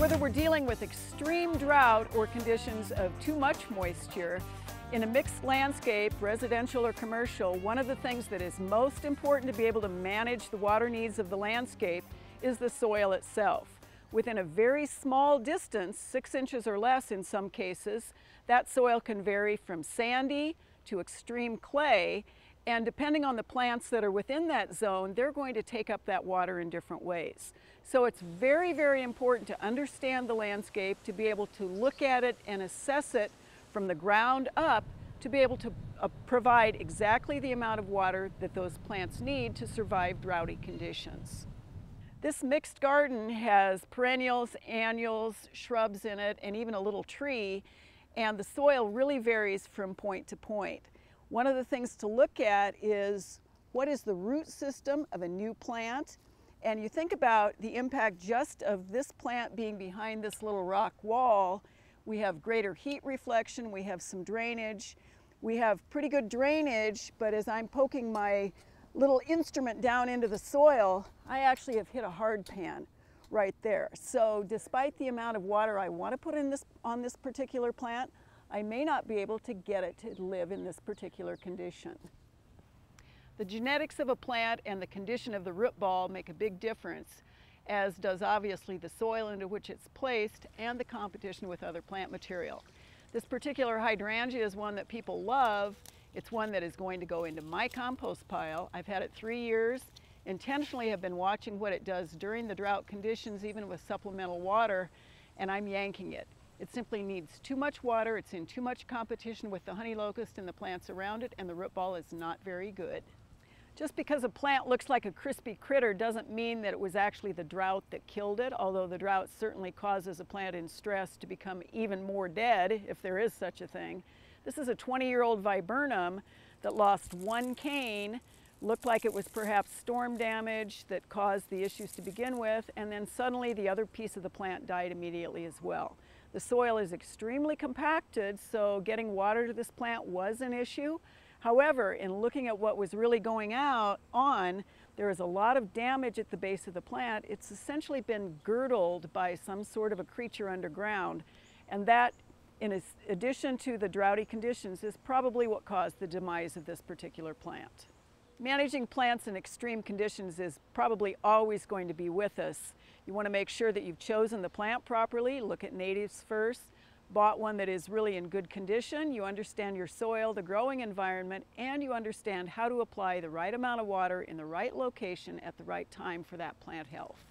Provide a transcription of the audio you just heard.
Whether we're dealing with extreme drought or conditions of too much moisture, in a mixed landscape, residential or commercial, one of the things that is most important to be able to manage the water needs of the landscape is the soil itself. Within a very small distance, 6 inches or less in some cases, that soil can vary from sandy to extreme clay, and depending on the plants that are within that zone, they're going to take up that water in different ways. So it's very, very important to understand the landscape, to be able to look at it and assess it from the ground up, to be able to provide exactly the amount of water that those plants need to survive droughty conditions. This mixed garden has perennials, annuals, shrubs in it, and even a little tree, and the soil really varies from point to point. One of the things to look at is what is the root system of a new plant, and you think about the impact just of this plant being behind this little rock wall. We have greater heat reflection, we have some drainage, we have pretty good drainage, but as I'm poking my little instrument down into the soil, I actually have hit a hard pan right there. So despite the amount of water I want to put in on this particular plant, I may not be able to get it to live in this particular condition. The genetics of a plant and the condition of the root ball make a big difference, as does obviously the soil into which it's placed and the competition with other plant material. This particular hydrangea is one that people love. It's one that is going to go into my compost pile. I've had it 3 years, intentionally have been watching what it does during the drought conditions, even with supplemental water, and I'm yanking it. It simply needs too much water, it's in too much competition with the honey locust and the plants around it, and the root ball is not very good. Just because a plant looks like a crispy critter doesn't mean that it was actually the drought that killed it, although the drought certainly causes a plant in stress to become even more dead, if there is such a thing. This is a 20-year-old viburnum that lost one cane, looked like it was perhaps storm damage that caused the issues to begin with, and then suddenly the other piece of the plant died immediately as well. The soil is extremely compacted, so getting water to this plant was an issue. However, in looking at what was really going on, there is a lot of damage at the base of the plant. It's essentially been girdled by some sort of a creature underground, and that, in addition to the droughty conditions, is probably what caused the demise of this particular plant. Managing plants in extreme conditions is probably always going to be with us. You want to make sure that you've chosen the plant properly, look at natives first, bought one that is really in good condition, you understand your soil, the growing environment, and you understand how to apply the right amount of water in the right location at the right time for that plant health.